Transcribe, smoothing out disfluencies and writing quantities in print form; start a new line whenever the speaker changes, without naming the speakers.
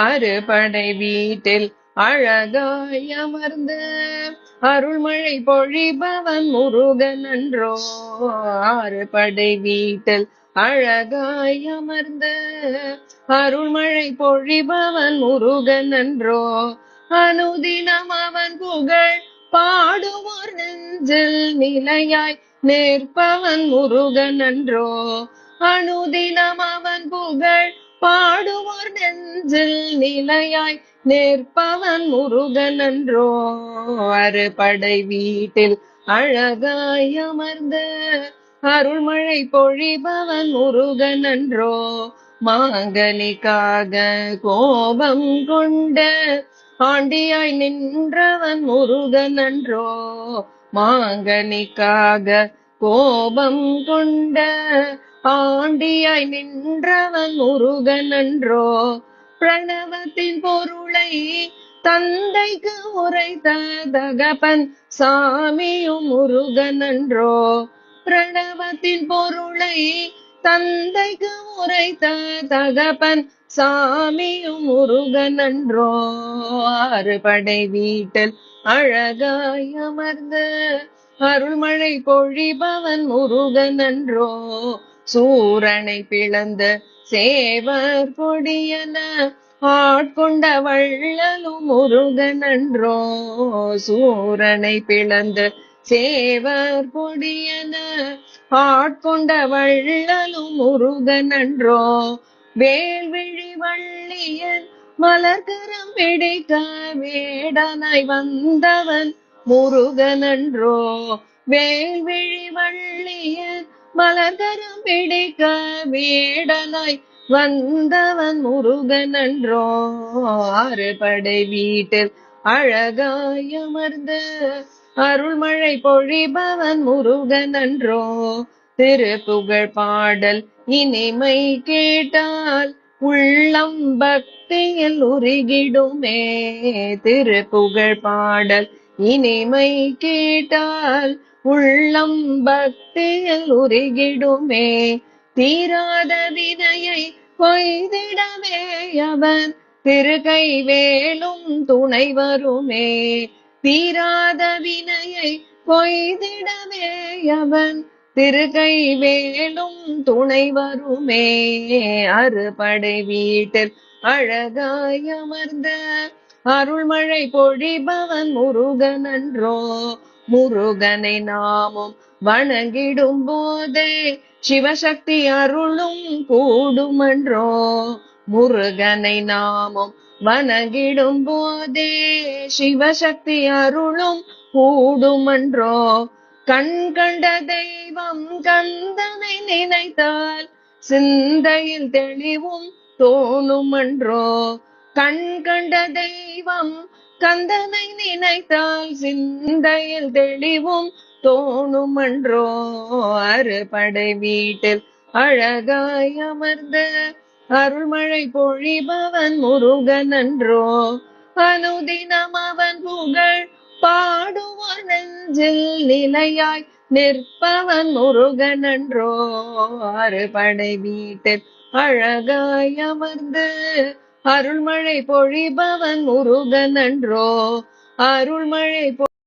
அறுபடை வீட்டில் அழகாய் அமர்ந்து அருள்மழை பொழிபவன் முருகன் அன்றோ. அறுபடை வீட்டில் அழகாய் அமர்ந்து அருள்மழை பொழிபவன் முருகன் அன்றோ. அனுதினம் அவன் புகழ் பாடுவோர் நெஞ்சில் நிலையாய் நிற்பவன் முருகன் அன்றோ. அனுதினம் அவன் புகழ் பாடுவோர் நெஞ்சில் நிலையாய் நிற்பவன் முருகன் அன்றோ. அறுபடை வீட்டில் அழகாய் அமர்ந்து அருள்மழை பொழிபவன் முருகன் அன்றோ. மாங்கனிக்காக கோபம் கொண்ட ஆண்டியாய் நின்றவன் முருகன் அன்றோ. மாங்கனிக்காக கோபம் கொண்ட ஆண்டியாய் நின்றவன் முருகன் அன்றோ. பிரணவத்தின் பொருளை தந்தைக்கு உரைத்த தகப்பன் சாமியும் முருகன் அன்றோ. பிரணவத்தின் பொருளை தந்தைக்கு உரைத்த தகப்பன் சாமியும் முருகன் அன்றோ. அறுபடை வீட்டில் அழகாய் அமர்ந்து அருள்மழை பொழிபவன் முருகன் அன்றோ. சூரனை பிளந்த சேவர் கொடியன ஆட்கொண்ட வள்ளலும் முருகன் அன்றோ. சூரனை பிளந்த சேவர் கொடியன ஆட்கொண்ட வள்ளலும் முருகன் அன்றோ. வேல்விழி வள்ளியன் மலர்கரம் பிடிக்க வேடனாய் வந்தவன் முருகன் அன்றோ. வேல்விழி வள்ளியன் மலர்கரம் பிடிக்க வேடனாய் வந்தவன் முருகன் அன்றோ. அறுபடை வீட்டில் அழகாய் அமர்ந்து அருள்மழை பொழிபவன் முருகன் அன்றோ. திருப்புகழ் பாடல் இனிமை கேட்டால் உள்ளம் பக்தியில் உருகிடுமே. திருப்புகழ் பாடல் இனிமை கேட்டால் உள்ளம் பக்தியில் உருகிடுமே. தீராத வினையை கொய்திடவே அவன் திருகை வேலும் துணை வருமே. தீராத வினையை கொய்திடவே அவன் திருகை வேலும் துணை வருமே. அறுபடை வீட்டில் அழகாய் அமர்ந்த அருள்மழை பொழிபவன் முருகன் அன்றோ. முருகனை நாமும் வணங்கிடும் போதே சிவசக்தி அருளும் கூடுமன்றோ. முருகனை நாமும் வணங்கிடும் போதே சிவசக்தி அருளும் கூடுமன்றோ. கண் கண்ட தெய்வம் கந்தனை நினைத்தால் சிந்தையில் தெளிவும் தோணுமன்றோ. கண் கண்ட தெய்வம் கந்தனை நினைத்தால் சிந்தையில் தெளிவும் தோணுமன்றோ. அறுபடை வீட்டில் அழகாய் அமர்ந்து அருள்மழை பொழிபவன் முருகன் அன்றோ. அனுதினம் அவன் புகழ் பாடுவோர் நெஞ்சில் நிலையாய் நிற்பவன் முருகன் அன்றோ. அறுபடை வீட்டில் அழகாய் அமர்ந்து அருள்மழை பொழிபவன் முருகன் அன்றோ. அருள்மழை